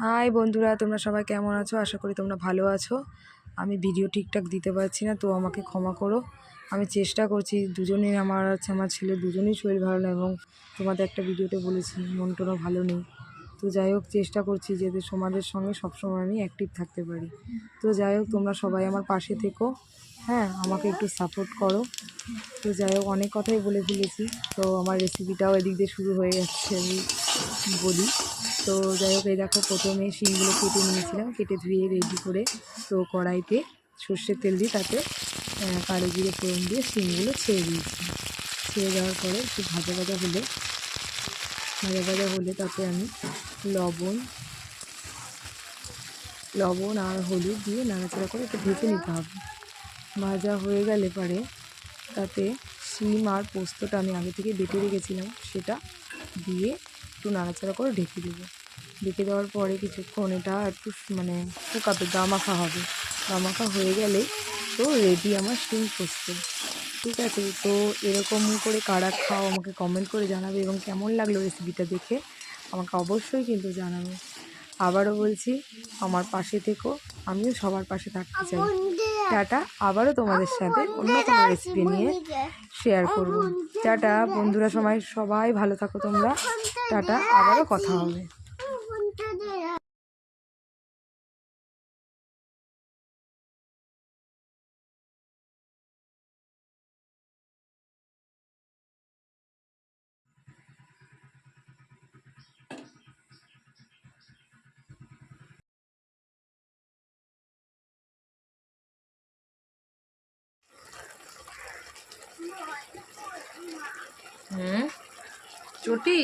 High বন্ধুরা, তোমরা সবাই কেমন আছো? আশা করি তোমরা ভালো আছো। আমি ভিডিও ঠিকঠাক দিতে পারছি না, তো আমাকে ক্ষমা করো। আমি চেষ্টা করছি। দুজনেই আমার ছেলে দুজনেই শরীর ভালো না, এবং তোমাদের একটা ভিডিওতে বলেছি মনটাও ভালো নেই। তো যাই হোক, চেষ্টা করছি যাতে তোমাদের সঙ্গে সবসময় আমি অ্যাক্টিভ থাকতে পারি। তো যাই হোক, তোমরা সবাই আমার পাশে থেকো, হ্যাঁ, আমাকে একটু সাপোর্ট করো। তো যাই হোক, অনেক কথাই বলে ফেলেছি, তো আমার রেসিপিটাও এদিক দিয়ে শুরু হয়ে যাচ্ছে, আমি বলি। তো যাই হোক, এই দেখো, প্রথমে শিমগুলো কেটে নিয়েছিলাম, কেটে ধুয়ে রেডি করে তো কড়াইতে সর্ষের তেল দিয়ে তাতে কালো জিরে ফোড়ন দিয়ে শিমগুলো ছেড়ে দিয়েছি। ছেড়ে দেওয়ার পরে একটু ভাজা ভাজা হলে তাতে আমি লবণ আর হলুদ দিয়ে নাড়াচাড়া করে একটু ভেজে নিতে হবে। ভাজা হয়ে গেলে পরে তাতে শিম আর পোস্তটা আমি আগে থেকে বেটে রেখেছিলাম, সেটা দিয়ে একটু নাড়াচাড়া করে ঢেকে দেবো। ঢেকে দেওয়ার পরে কিছুক্ষণ এটা একটু শুকাবে, গামাখা হবে। গামাখা হয়ে গেলে তো রেডি আমার শিম পোস্ত। ঠিক আছে, তো এরকম করে কারা খাও আমাকে কমেন্ট করে জানাবে, এবং কেমন লাগলো রেসিপিটা দেখে আমাকে অবশ্যই কিন্তু জানাবে। আবারও বলছি, আমার পাশে থেকো, আমিও সবার পাশে থাকতে চাই। টাটা, আবারও তোমাদের সাথে অন্য কোনো রেসিপি নিয়ে শেয়ার করব। টাটা বন্ধুরা, সবাই ভালো থাকো তোমরা। টাটা, আবারও কথা হবে। চটি